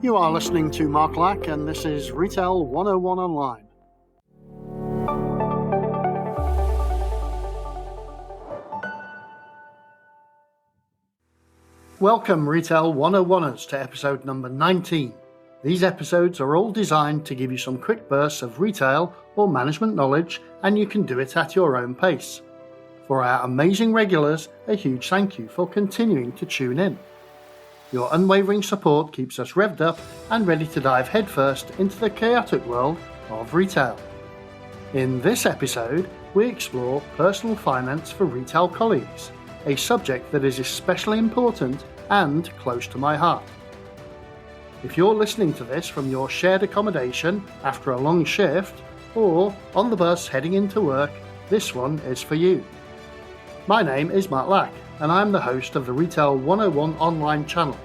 You are listening to Mark Lack, and this is Retail 101 Online. Welcome, Retail 101ers, to episode number 19. These episodes are all designed to give you some quick bursts of retail or management knowledge, and you can do it at your own pace. For our amazing regulars, a huge thank you for continuing to tune in. Your unwavering support keeps us revved up and ready to dive headfirst into the chaotic world of retail. In this episode, we explore personal finance for retail colleagues, a subject that is especially important and close to my heart. If you're listening to this from your shared accommodation after a long shift, or on the bus heading into work, this one is for you. My name is Mark Lack, and I'm the host of the Retail 101 online channel,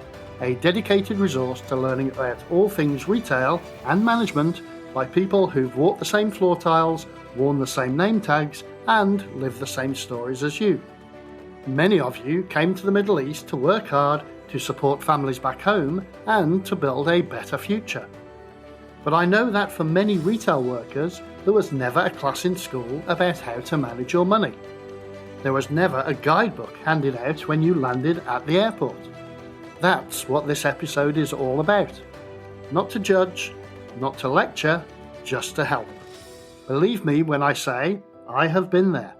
a dedicated resource to learning about all things retail and management by people who've walked the same floor tiles, worn the same name tags, and lived the same stories as you. Many of you came to the Middle East to work hard, to support families back home, and to build a better future. But I know that for many retail workers, there was never a class in school about how to manage your money. There was never a guidebook handed out when you landed at the airport. That's what this episode is all about. Not to judge, not to lecture, just to help. Believe me when I say I have been there.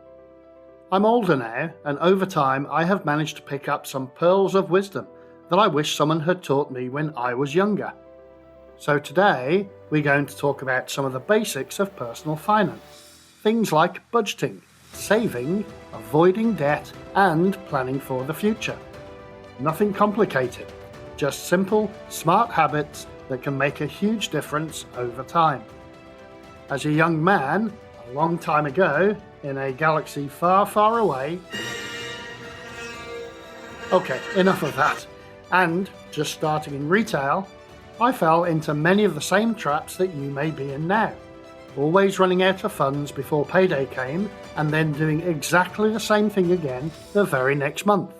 I'm older now, and over time I have managed to pick up some pearls of wisdom that I wish someone had taught me when I was younger. So today we're going to talk about some of the basics of personal finance. Things like budgeting, saving, avoiding debt, and planning for the future. Nothing complicated, just simple, smart habits that can make a huge difference over time. As a young man, a long time ago, in a galaxy far, far away... Okay, enough of that. And, just starting in retail, I fell into many of the same traps that you may be in now. Always running out of funds before payday came, and then doing exactly the same thing again the very next month.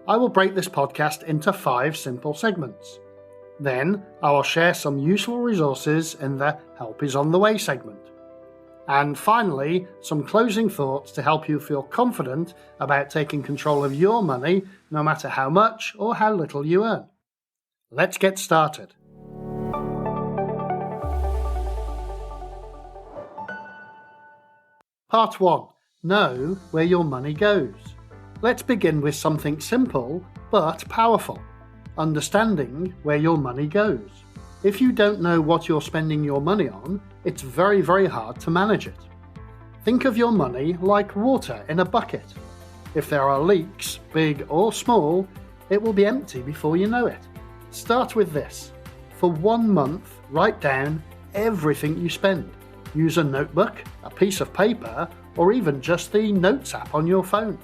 I will break this podcast into 5 simple segments. Then I will share some useful resources in the Help is on the Way segment. And finally, some closing thoughts to help you feel confident about taking control of your money, no matter how much or how little you earn. Let's get started. Part 1. Know where your money goes. Let's begin with something simple but powerful. Understanding where your money goes. If you don't know what you're spending your money on, it's very, very hard to manage it. Think of your money like water in a bucket. If there are leaks, big or small, it will be empty before you know it. Start with this. For 1 month, write down everything you spend. Use a notebook, a piece of paper, or even just the Notes app on your phone.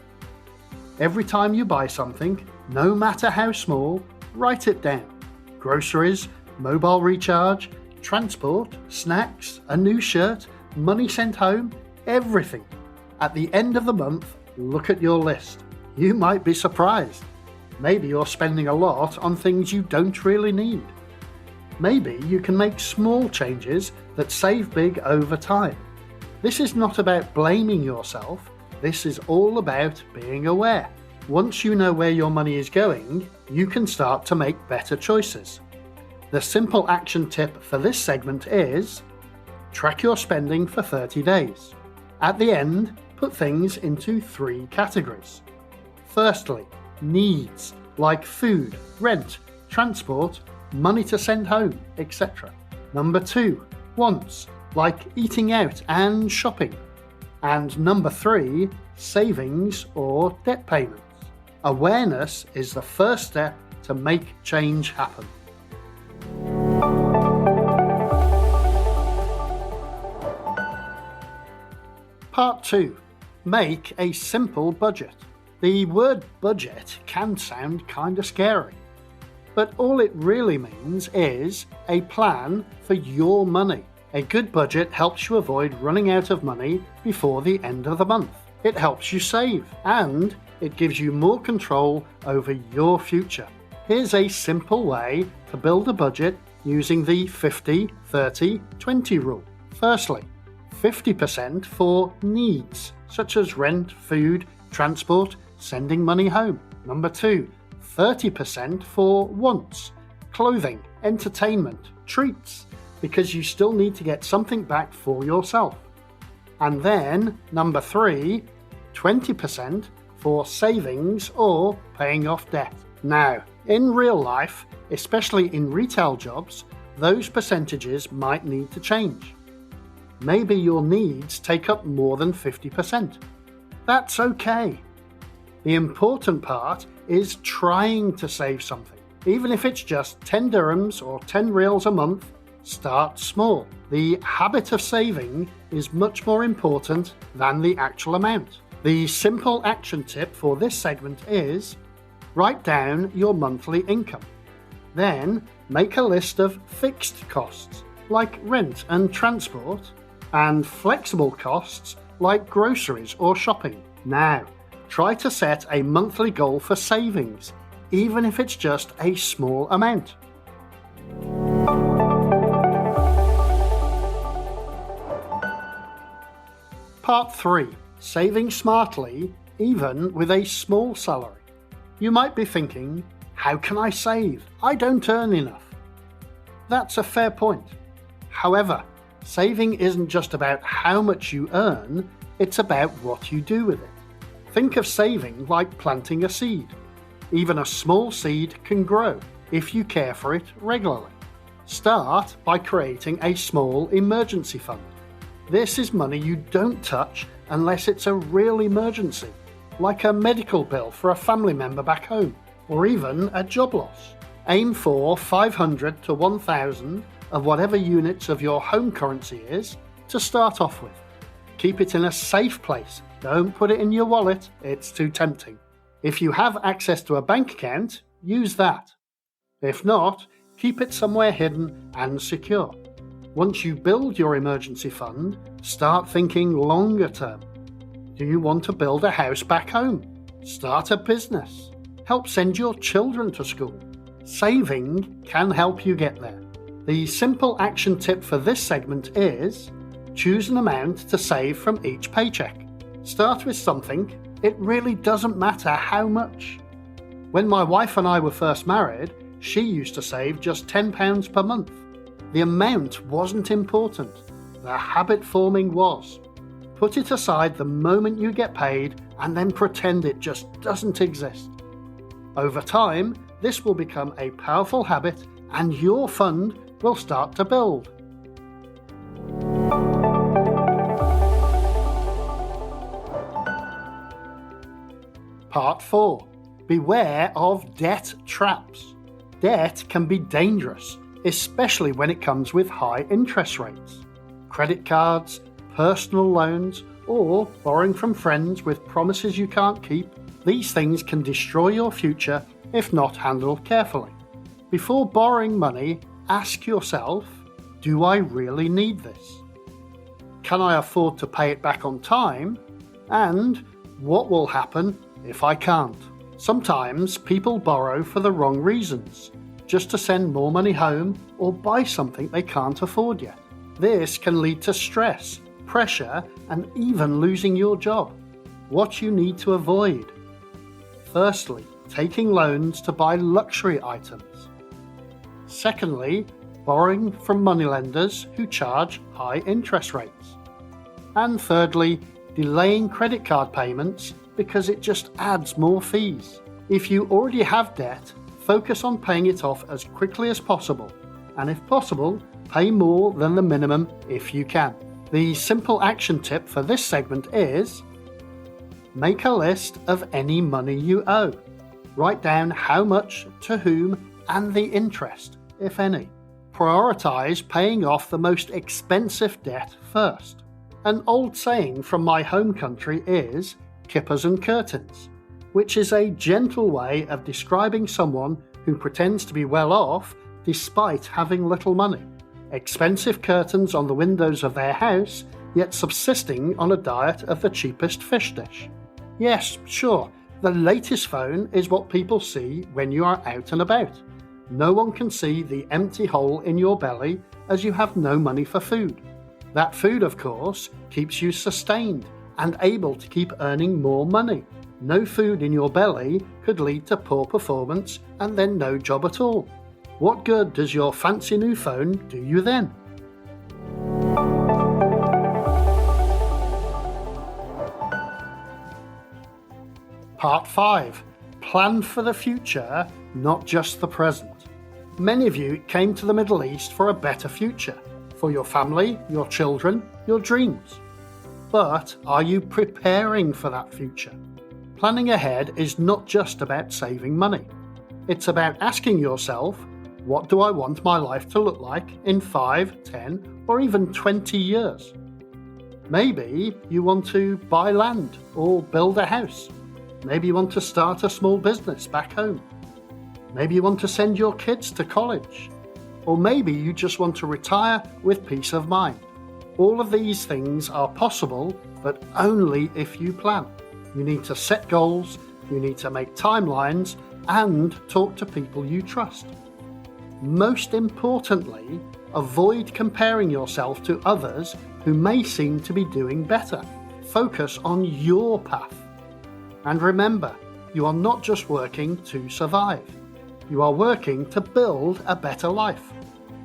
Every time you buy something, no matter how small, write it down. Groceries, mobile recharge, transport, snacks, a new shirt, money sent home, everything. At the end of the month, look at your list. You might be surprised. Maybe you're spending a lot on things you don't really need. Maybe you can make small changes that save big over time. This is not about blaming yourself. This is all about being aware. Once you know where your money is going, you can start to make better choices. The simple action tip for this segment is: track your spending for 30 days. At the end, put things into 3 categories. Firstly, needs like food, rent, transport, money to send home, etc. Number 2, wants like eating out and shopping. And number 3, savings or debt payments. Awareness is the first step to make change happen. Part 2. Make a simple budget. The word budget can sound kinda scary, but all it really means is a plan for your money. A good budget helps you avoid running out of money before the end of the month. It helps you save, and it gives you more control over your future. Here's a simple way to build a budget using the 50-30-20 rule. Firstly, 50% for needs, such as rent, food, transport, sending money home. Number 2, 30% for wants, clothing, entertainment, treats, because you still need to get something back for yourself. And then, number 3, 20% for savings or paying off debt. Now, in real life, especially in retail jobs, those percentages might need to change. Maybe your needs take up more than 50%. That's okay. The important part is trying to save something. Even if it's just 10 dirhams or 10 reals a month, start small. The habit of saving is much more important than the actual amount. The simple action tip for this segment is write down your monthly income. Then make a list of fixed costs like rent and transport and flexible costs like groceries or shopping. Now, try to set a monthly goal for savings, even if it's just a small amount. Part 3. Saving smartly, even with a small salary. You might be thinking, how can I save? I don't earn enough. That's a fair point. However, saving isn't just about how much you earn, it's about what you do with it. Think of saving like planting a seed. Even a small seed can grow if you care for it regularly. Start by creating a small emergency fund. This is money you don't touch unless it's a real emergency, like a medical bill for a family member back home, or even a job loss. Aim for 500 to 1,000 of whatever units of your home currency is to start off with. Keep it in a safe place. Don't put it in your wallet, it's too tempting. If you have access to a bank account, use that. If not, keep it somewhere hidden and secure. Once you build your emergency fund, start thinking longer term. Do you want to build a house back home? Start a business? Help send your children to school? Saving can help you get there. The simple action tip for this segment is choose an amount to save from each paycheck. Start with something. It really doesn't matter how much. When my wife and I were first married, she used to save just £10 per month. The amount wasn't important. The habit forming was. Put it aside the moment you get paid and then pretend it just doesn't exist. Over time, this will become a powerful habit and your fund will start to build. Part 4. Beware of debt traps. Debt can be dangerous, especially when it comes with high interest rates. Credit cards, personal loans, or borrowing from friends with promises you can't keep. These things can destroy your future if not handled carefully. Before borrowing money, ask yourself, do I really need this? Can I afford to pay it back on time? And what will happen if I can't? Sometimes people borrow for the wrong reasons, just to send more money home or buy something they can't afford yet. This can lead to stress, pressure, and even losing your job. What you need to avoid. Firstly, taking loans to buy luxury items. Secondly, borrowing from moneylenders who charge high interest rates. And thirdly, delaying credit card payments because it just adds more fees. If you already have debt, focus on paying it off as quickly as possible, and if possible, pay more than the minimum if you can. The simple action tip for this segment is make a list of any money you owe. Write down how much, to whom, and the interest, if any. Prioritize paying off the most expensive debt first. An old saying from my home country is kippers and curtains, which is a gentle way of describing someone who pretends to be well off despite having little money. Expensive curtains on the windows of their house, yet subsisting on a diet of the cheapest fish dish. Yes, sure, The latest phone is what people see when you are out and about. No one can see the empty hole in your belly as you have no money for food. That food, of course, keeps you sustained and able to keep earning more money. No food in your belly could lead to poor performance and then no job at all. What good does your fancy new phone do you then? Part 5. Plan for the future, not just the present. Many of you came to the Middle East for a better future, for your family, your children, your dreams. But are you preparing for that future? Planning ahead is not just about saving money. It's about asking yourself, what do I want my life to look like in 5, 10, or even 20 years? Maybe you want to buy land or build a house. Maybe you want to start a small business back home. Maybe you want to send your kids to college. Or maybe you just want to retire with peace of mind. All of these things are possible, but only if you plan. You need to set goals, you need to make timelines, and talk to people you trust. Most importantly, avoid comparing yourself to others who may seem to be doing better. Focus on your path. And remember, you are not just working to survive. You are working to build a better life.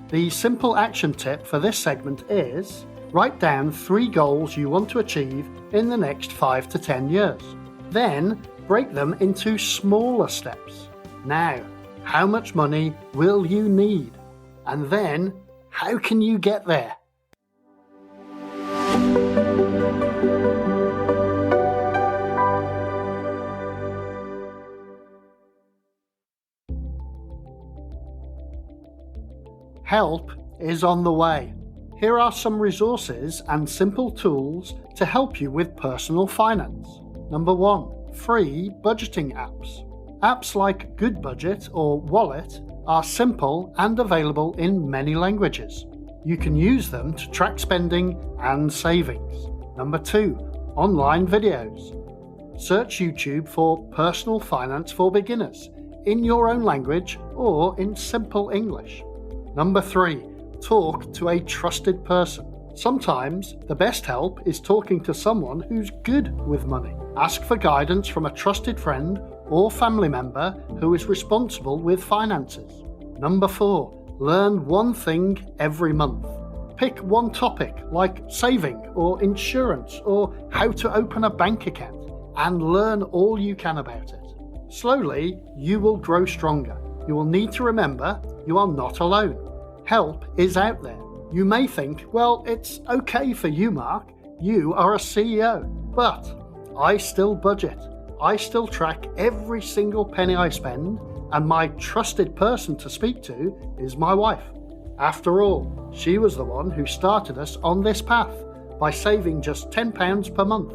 The simple action tip for this segment is, write down 3 goals you want to achieve in the next 5 to 10 years. Then break them into smaller steps. Now, how much money will you need? And then, how can you get there? Help is on the way. Here are some resources and simple tools to help you with personal finance. Number 1. Free budgeting apps. Apps like Good Budget or Wallet are simple and available in many languages. You can use them to track spending and savings. Number 2. Online videos. Search YouTube for personal finance for beginners in your own language or in simple English. Number 3. Talk to a trusted person. Sometimes the best help is talking to someone who's good with money. Ask for guidance from a trusted friend or family member who is responsible with finances. Number 4. Learn one thing every month. Pick one topic like saving or insurance or how to open a bank account and learn all you can about it. Slowly, you will grow stronger. You will need to remember you are not alone. Help is out there. You may think, well, it's okay for you, Mark. You are a CEO. But I still budget. I still track every single penny I spend, and my trusted person to speak to is my wife. After all, she was the one who started us on this path by saving just £10 per month,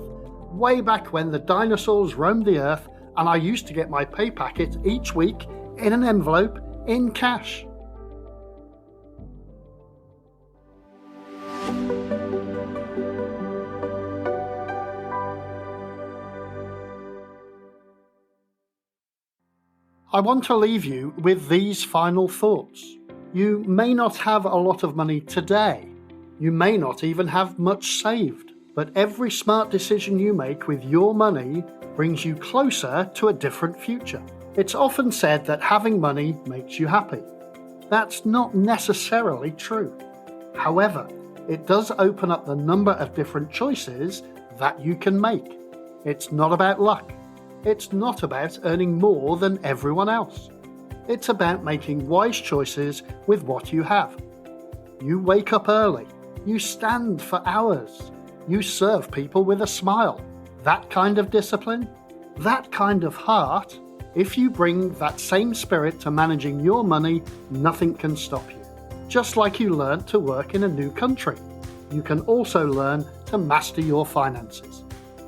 way back when the dinosaurs roamed the earth and I used to get my pay packet each week in an envelope in cash. I want to leave you with these final thoughts. You may not have a lot of money today. You may not even have much saved. But every smart decision you make with your money brings you closer to a different future. It's often said that having money makes you happy. That's not necessarily true. However, it does open up the number of different choices that you can make. It's not about luck. It's not about earning more than everyone else. It's about making wise choices with what you have. You wake up early. You stand for hours. You serve people with a smile. That kind of discipline, that kind of heart, if you bring that same spirit to managing your money, nothing can stop you. Just like you learned to work in a new country, you can also learn to master your finances.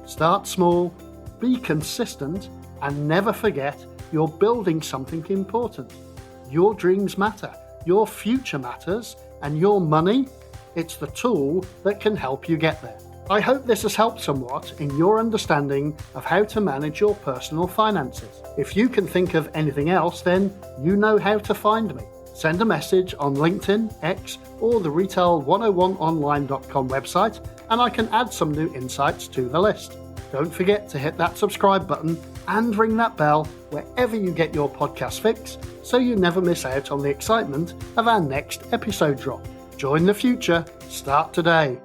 Start small, be consistent, and never forget you're building something important. Your dreams matter, your future matters, and your money, it's the tool that can help you get there. I hope this has helped somewhat in your understanding of how to manage your personal finances. If you can think of anything else, then you know how to find me. Send a message on LinkedIn, X, or the retail101online.com website, and I can add some new insights to the list. Don't forget to hit that subscribe button and ring that bell wherever you get your podcast fix, so you never miss out on the excitement of our next episode drop. Join the future. Start today.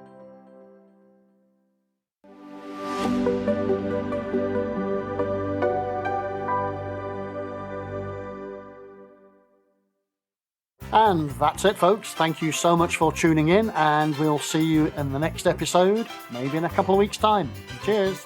And that's it, folks. Thank you so much for tuning in, and we'll see you in the next episode, maybe in a couple of weeks' time. Cheers.